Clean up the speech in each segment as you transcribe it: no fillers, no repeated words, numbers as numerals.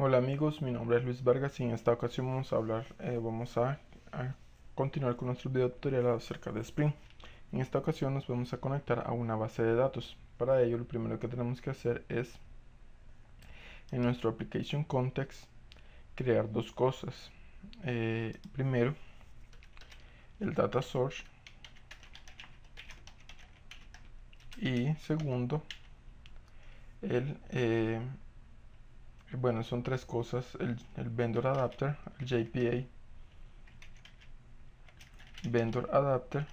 Hola amigos, mi nombre es Luis Vargas y en esta ocasión vamos a continuar con nuestro video tutorial acerca de Spring. En esta ocasión nos vamos a conectar a una base de datos. Para ello lo primero que tenemos que hacer es en nuestro application context crear dos cosas. Primero el data source y segundo el bueno, son tres cosas: el vendor adapter, el JPA vendor adapter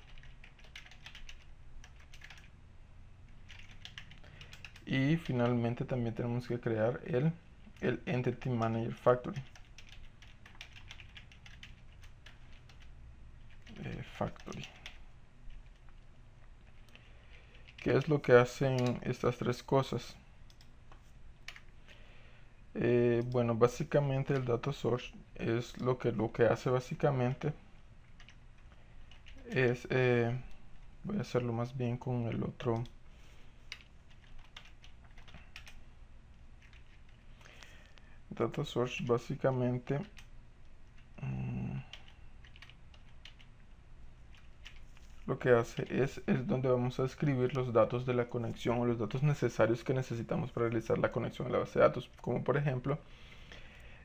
y finalmente también tenemos que crear el Entity Manager Factory. ¿Qué es lo que hacen estas tres cosas? Bueno, básicamente el data source es lo que hace básicamente es voy a hacerlo más bien con el otro. Data source básicamente lo que hace es donde vamos a escribir los datos de la conexión o los datos necesarios que necesitamos para realizar la conexión a la base de datos, como por ejemplo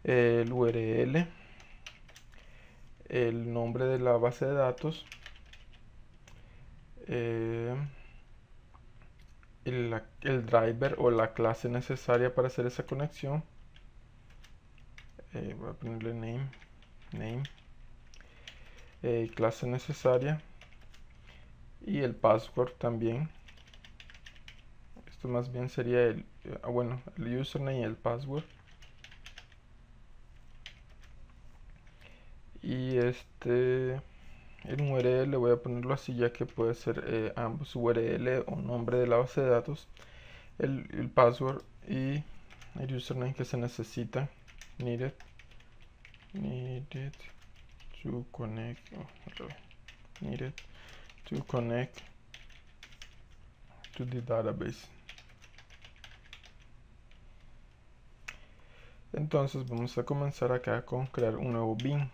el URL, el nombre de la base de datos, el driver o la clase necesaria para hacer esa conexión. Voy a ponerle name, clase necesaria y el password también. Esto más bien sería el username y el password. Y el URL voy a ponerlo así, ya que puede ser ambos, URL o nombre de la base de datos, el password y el username que se necesita. Needed to connect needed to connect to the database. Entonces vamos a comenzar acá con crear un nuevo bin.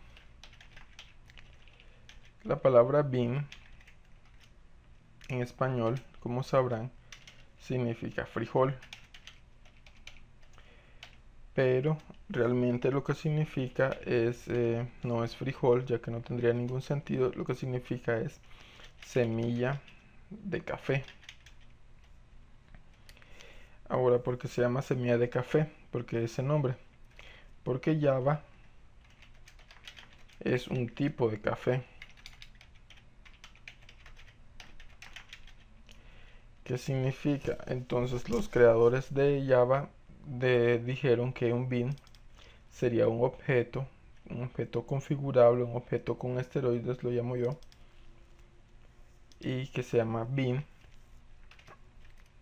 La palabra bin en español, como sabrán, significa frijol, pero realmente lo que significa no es frijol, ya que no tendría ningún sentido. Lo que significa es semilla de café. Ahora, ¿por qué se llama semilla de café? Porque ese nombre, porque Java es un tipo de café. ¿Qué significa? Entonces los creadores de Java dijeron que un bin sería un objeto configurable, un objeto con esteroides, lo llamo yo, y que se llama bin.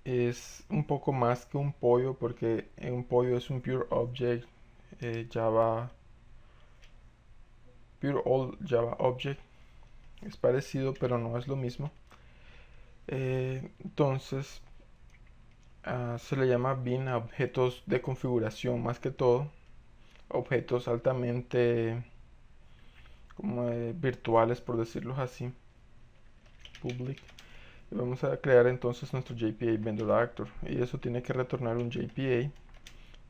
Es un poco más que un pollo, porque un pollo es un pure object Java, pure all Java object. Es parecido, pero no es lo mismo. Entonces se le llama bin a objetos de configuración, más que todo objetos altamente como virtuales, por decirlo así, public. Y vamos a crear entonces nuestro JPA vendor adapter, y eso tiene que retornar un JPA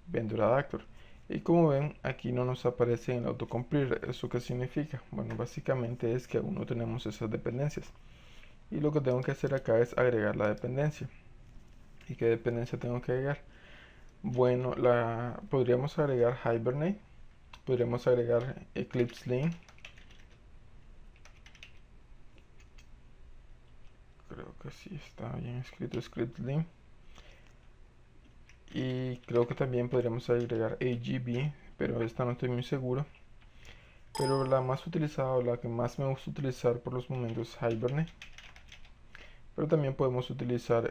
vendor adapter. Y como ven, aquí no nos aparece en el autocomplete. ¿Eso qué significa? Bueno, básicamente es que aún no tenemos esas dependencias, y lo que tengo que hacer acá es agregar la dependencia. ¿Y qué dependencia tengo que agregar? Bueno, podríamos agregar Hibernate, podríamos agregar Eclipse Link, creo que sí está bien escrito, Script Link, y creo que también podríamos agregar AGB, pero esta no estoy muy seguro. Pero la más utilizada, o la que más me gusta utilizar por los momentos, es Hibernate. Pero también podemos utilizar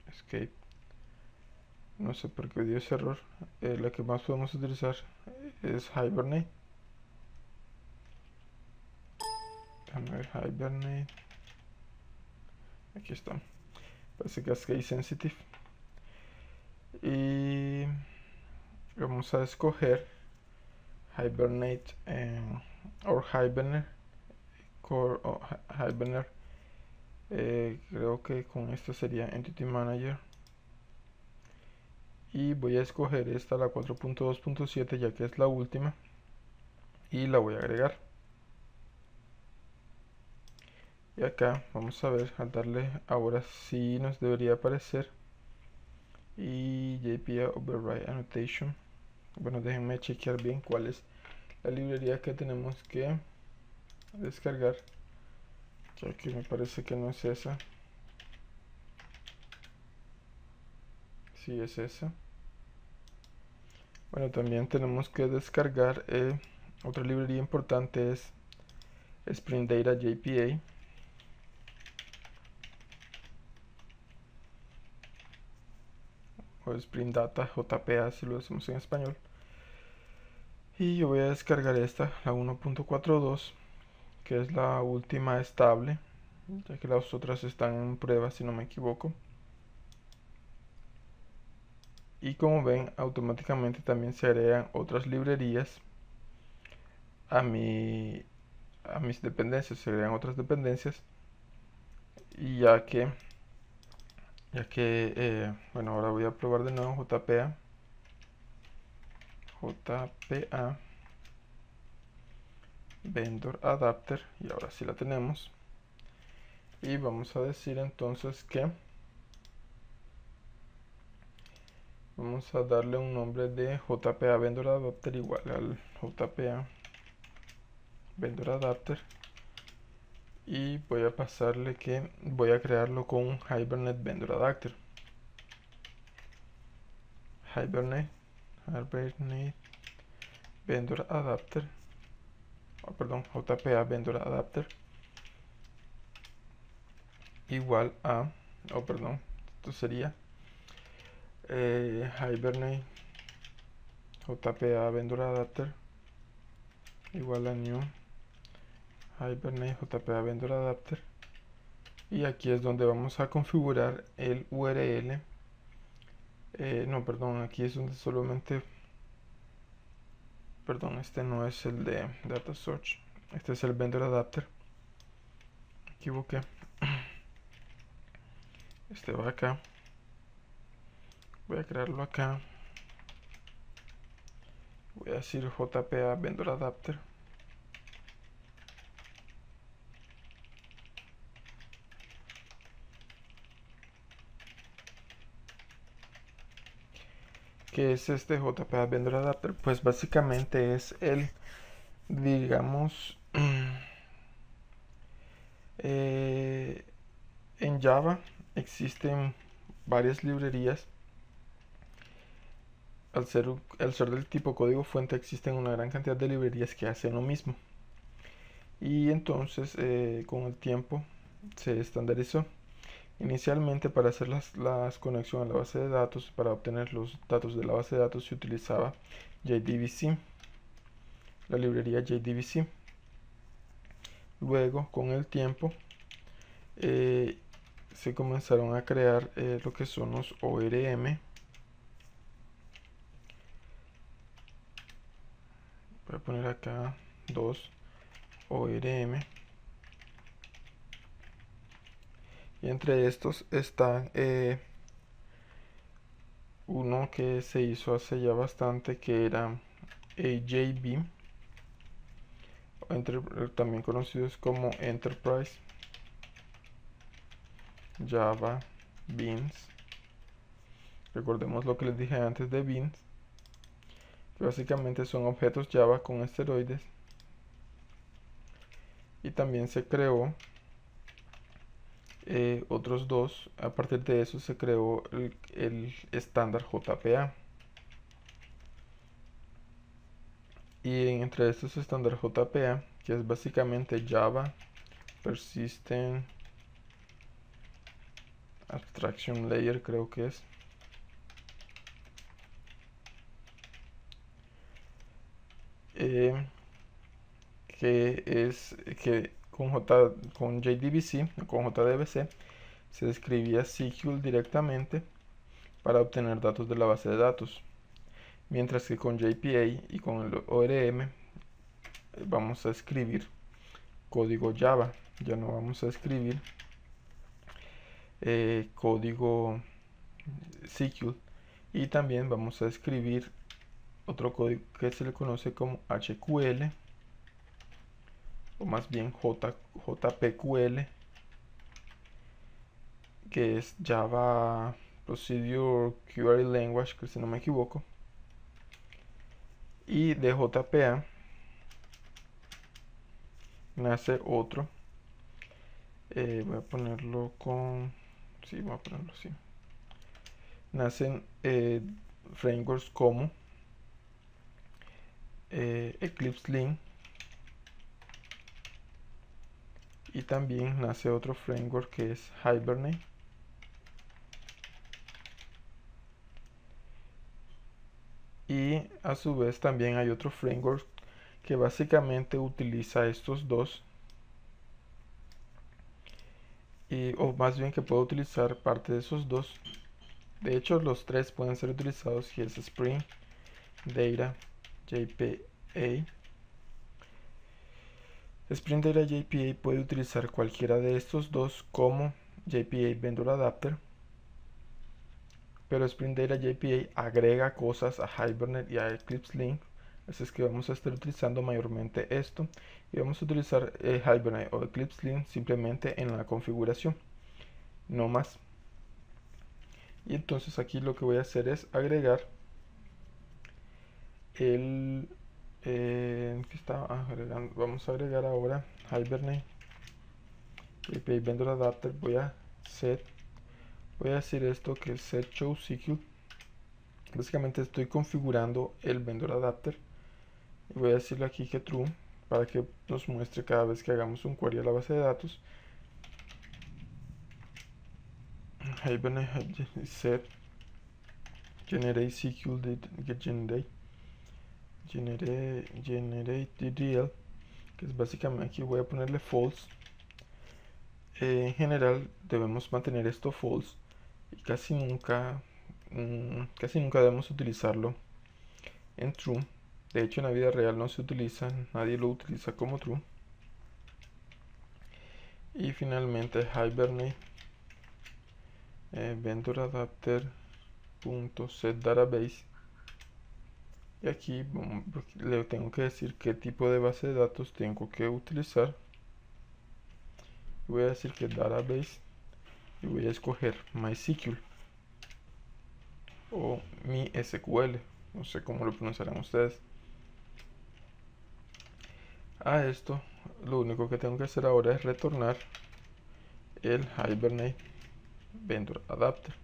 Escape. No sé por qué dio ese error. La que más podemos utilizar es Hibernate. Déjame ver, Hibernate. Aquí está. Parece que es case sensitive. Y vamos a escoger Hibernate o Hibernate Core o Hibernate. Creo que con esto sería Entity Manager. Y voy a escoger esta, la 4.2.7, ya que es la última. Y la voy a agregar. Y acá vamos a ver, al darle ahora sí nos debería aparecer. Y JPA Override Annotation. Bueno, déjenme chequear bien cuál es la librería que tenemos que descargar, ya que me parece que no es esa. Sí, es esa. Bueno, también tenemos que descargar otra librería importante, es Spring Data JPA. O Spring Data JPA si lo decimos en español. Y yo voy a descargar esta, la 1.42, que es la última estable, ya que las otras están en prueba si no me equivoco. Y como ven, automáticamente también se agregan otras librerías a mis dependencias, se agregan otras dependencias. Y ya que bueno, ahora voy a probar de nuevo JPA Vendor Adapter, y ahora sí la tenemos. Y vamos a decir entonces que vamos a darle un nombre de JPA Vendor Adapter igual al JPA Vendor Adapter. Y voy a pasarle que voy a crearlo con un Hibernate Vendor Adapter. Hibernate Vendor Adapter. Perdón, JPA Vendor Adapter igual a, perdón, esto sería Hibernate JPA Vendor Adapter igual a new Hibernate JPA Vendor Adapter, y aquí es donde vamos a configurar el URL. No, perdón, aquí es donde solamente, perdón, este no es el de Data Source, este es el Vendor Adapter, me equivoqué. Este va acá, voy a crearlo acá, voy a decir JPA Vendor Adapter. ¿Qué es este JPA Vendor Adapter? Pues básicamente es el, digamos, en Java existen varias librerías. Al ser del tipo código fuente, existen una gran cantidad de librerías que hacen lo mismo. Y entonces con el tiempo se estandarizó. Inicialmente, para hacer las conexiones a la base de datos, para obtener los datos de la base de datos, se utilizaba JDBC, la librería JDBC. Luego, con el tiempo, se comenzaron a crear lo que son los ORM. Voy a poner acá 2 ORM. Y entre estos está uno que se hizo hace ya bastante, que era AJB, también conocidos como Enterprise Java Beans. Recordemos lo que les dije antes de Beans, que básicamente son objetos Java con esteroides. Y también se creó otros dos. A partir de eso se creó el estándar JPA. Y entre estos estándares JPA, que es básicamente Java Persistent Abstraction Layer, creo que es. Que con JDBC, con JDBC, se describía SQL directamente para obtener datos de la base de datos. Mientras que con JPA y con el ORM vamos a escribir código Java, ya no vamos a escribir código SQL, y también vamos a escribir otro código que se le conoce como HQL, o más bien JPQL, que es Java Procedure Query Language, que si no me equivoco. Y de JPA nace otro, voy a ponerlo con, sí, voy a ponerlo así. Nacen frameworks como Eclipse Link, y también nace otro framework que es Hibernate. Y a su vez también hay otro framework que básicamente utiliza estos dos, o más bien que puede utilizar parte de esos dos. De hecho, los tres pueden ser utilizados, y es Spring Data JPA. Spring Data JPA puede utilizar cualquiera de estos dos como JPA Vendor Adapter, pero Spring Data JPA agrega cosas a Hibernate y a Eclipse Link, así es que vamos a estar utilizando mayormente esto, y vamos a utilizar Hibernate o Eclipse Link simplemente en la configuración, no más. Y entonces aquí lo que voy a hacer es agregar el que estaba agregando. Vamos a agregar ahora Hibernate JPA Vendor Adapter. Voy a decir esto que es set show SQL. Básicamente estoy configurando el vendor adapter, y voy a decirle aquí que true para que nos muestre cada vez que hagamos un query a la base de datos. Hibernate set generate SQL generate DDL, que es básicamente, aquí voy a ponerle false. En general debemos mantener esto false, y casi nunca debemos utilizarlo en true. De hecho, en la vida real no se utiliza, nadie lo utiliza como true. Y finalmente Hibernate vendor adapter .set database, y aquí le tengo que decir qué tipo de base de datos tengo que utilizar. Voy a decir que database, y voy a escoger MySQL o mi SQL, no sé cómo lo pronunciarán ustedes. A esto lo único que tengo que hacer ahora es retornar el Hibernate vendor adapter.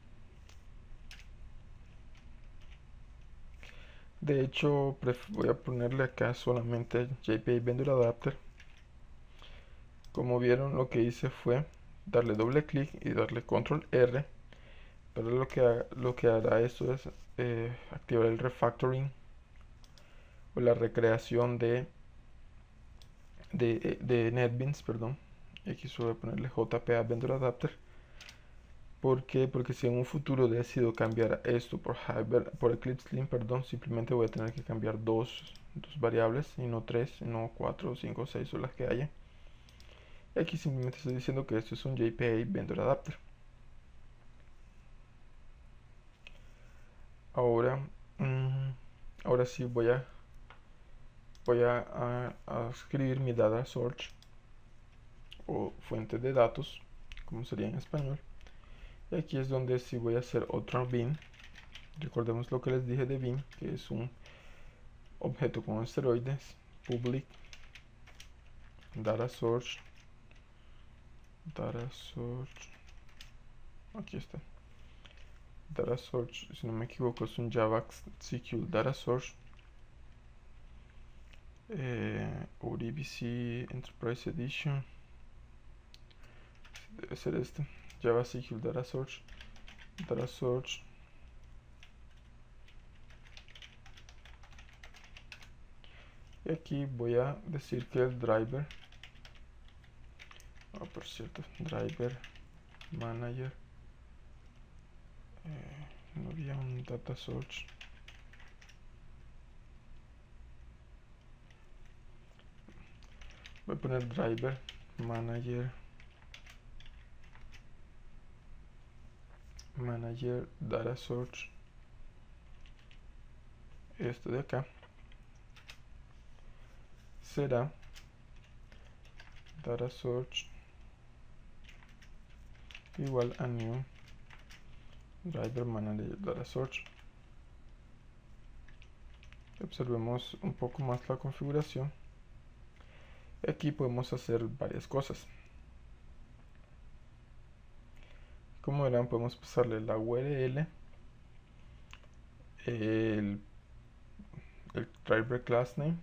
De hecho, voy a ponerle acá solamente JPA vendor adapter. Como vieron, lo que hice fue darle doble clic y darle control R, pero lo que hará esto es activar el refactoring o la recreación de NetBeans, perdón. Aquí voy a ponerle JPA vendor adapter. ¿Por qué? Porque si en un futuro decido cambiar esto por Eclipse Link, perdón, simplemente voy a tener que cambiar dos variables, y no tres, no 4, 5, 6 o las que haya. Y aquí simplemente estoy diciendo que esto es un JPA vendor adapter. Ahora, ahora sí voy a escribir mi data source o fuente de datos, como sería en español. Y aquí es donde sí voy a hacer otro bin. Recordemos lo que les dije de bin, que es un objeto con esteroides, public data source, aquí está, data source, si no me equivoco es un Java SQL data source, ODBC Enterprise Edition, debe ser este, Java SQL data source, y aquí voy a decir que el driver, por cierto, driver manager, no había un data source, voy a poner driver manager data source, esto de acá será data source igual a new driver manager data source. Observemos un poco más la configuración. Aquí podemos hacer varias cosas. Como verán, podemos pasarle la URL, el driver class name,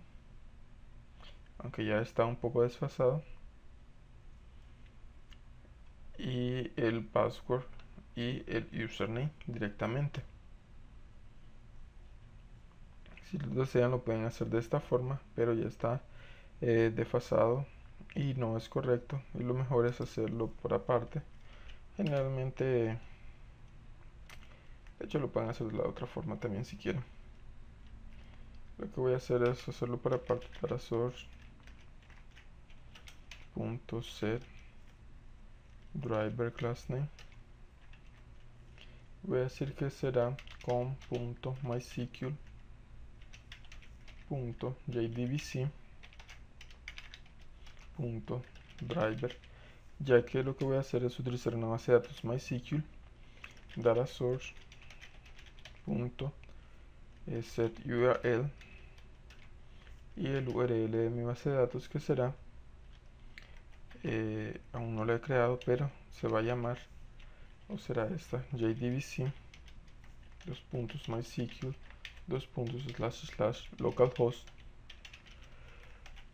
aunque ya está un poco desfasado, y el password y el username directamente. Si lo desean lo pueden hacer de esta forma, pero ya está desfasado y no es correcto, y lo mejor es hacerlo por aparte. Generalmente, de hecho, lo pueden hacer de la otra forma también si quieren. Lo que voy a hacer es hacerlo por aparte para source.set driver class name. Voy a decir que será com.mysql.jdbc.driver, ya que lo que voy a hacer es utilizar una base de datos MySQL data source.set URL y el URL de mi base de datos, que será aún no lo he creado, pero se va a llamar, o será esta, jdbc .mysql //localhost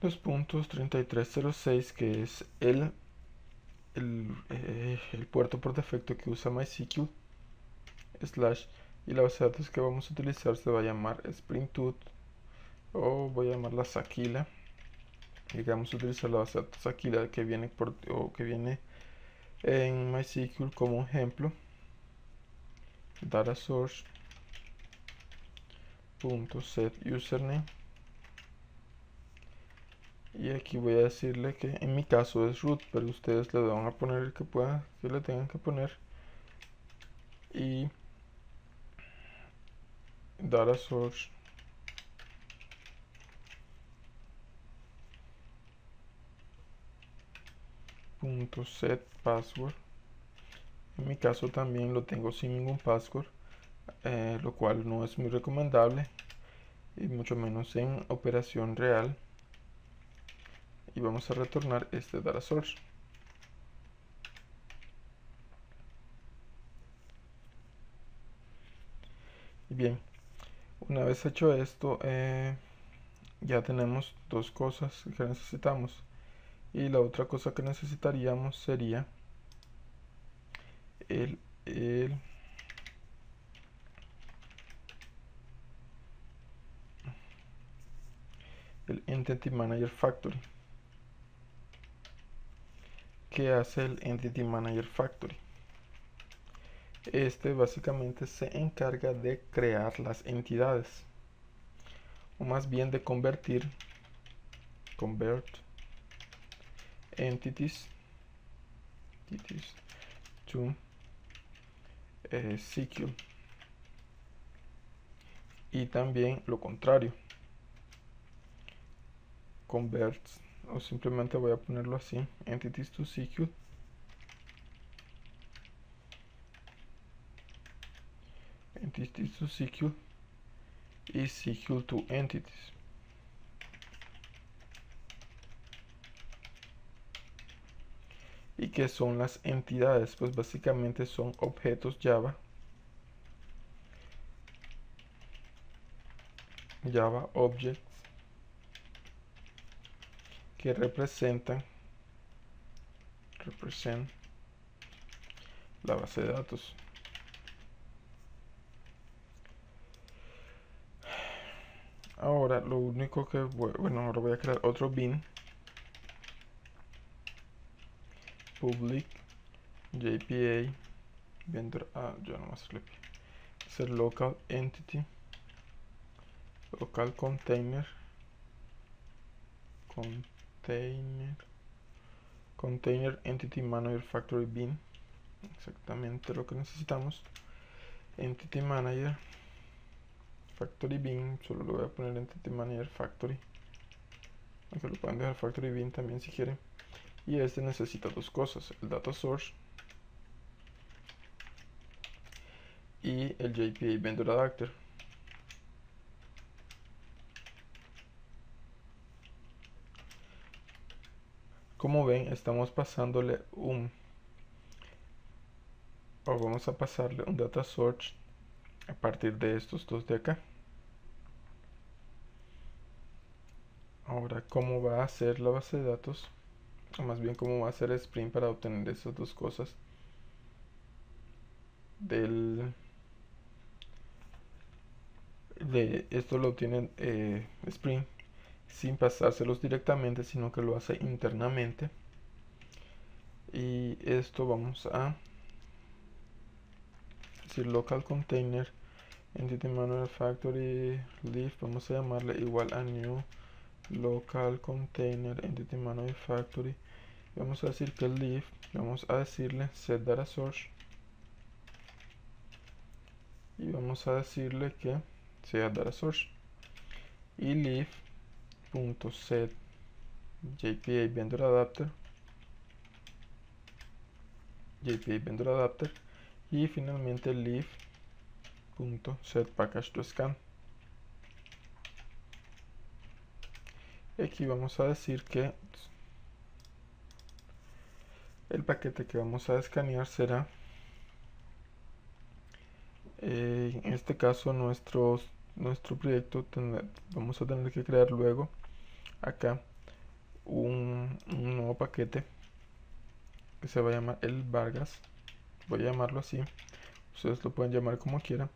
2.3306, que es el puerto por defecto que usa MySQL / y la base de datos que vamos a utilizar se va a llamar Spring-Tooth, o voy a llamarla Sakila, y vamos a utilizar la base de datos Sakila que viene en MySQL como ejemplo. Data source.set username, y aquí voy a decirle que en mi caso es root, pero ustedes le van a poner el que le tengan que poner, y data source.set password. En mi caso también lo tengo sin ningún password, lo cual no es muy recomendable, y mucho menos en operación real. Y vamos a retornar este data source. Y bien, una vez hecho esto, ya tenemos dos cosas que necesitamos, y la otra cosa que necesitaríamos sería el Entity Manager Factory. ¿Qué hace el Entity Manager Factory? Este básicamente se encarga de crear las entidades, o más bien de convert entities to SQL, y también lo contrario, converts, o simplemente voy a ponerlo así, entities to SQL, entities to SQL y SQL to entities. ¿Y qué son las entidades? Pues básicamente son objetos Java objects, que representan la base de datos. Ahora lo único que ahora voy a crear otro bin, public jpa vendor, yo no más le hacer local entity, local container container entity manager factory bin, exactamente lo que necesitamos. Entity manager factory bin, solo lo voy a poner entity manager factory, aunque lo pueden dejar factory bin también si quieren. Y este necesita dos cosas: el data source y el JPA vendor adapter. Como ven, estamos pasándole vamos a pasarle un data source a partir de estos dos de acá. Ahora, ¿cómo va a ser la base de datos? O más bien, ¿cómo va a ser Spring para obtener esas dos cosas de esto lo obtiene Spring sin pasárselos directamente, sino que lo hace internamente. Y esto vamos a decir local container entity manager factory leaf, vamos a llamarle igual a new local container entity manager factory. Vamos a decir que el leaf, vamos a decirle set data source y vamos a decirle que sea data source y leaf.set JPA vendor adapter y finalmente leaf.set package to scan. Aquí vamos a decir que el paquete que vamos a escanear será en este caso nuestro proyecto vamos a tener que crear luego acá un nuevo paquete que se va a llamar el Vargas. Voy a llamarlo así, ustedes lo pueden llamar como quieran.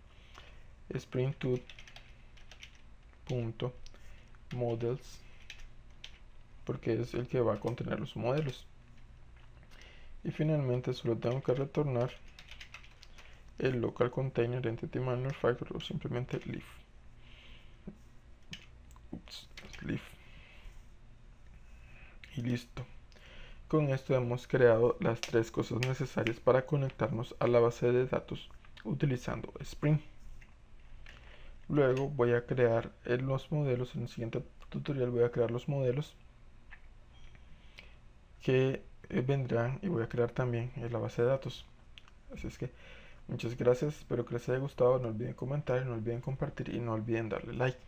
Spring.models, porque es el que va a contener los modelos. Y finalmente solo tengo que retornar el local container entity manager factory o simplemente leaf. Leaf. Y listo. Con esto hemos creado las tres cosas necesarias para conectarnos a la base de datos utilizando Spring. Luego voy a crear los modelos. En el siguiente tutorial voy a crear los modelos que vendrán y voy a crear también la base de datos. Así es que muchas gracias, espero que les haya gustado. No olviden comentar, no olviden compartir y no olviden darle like.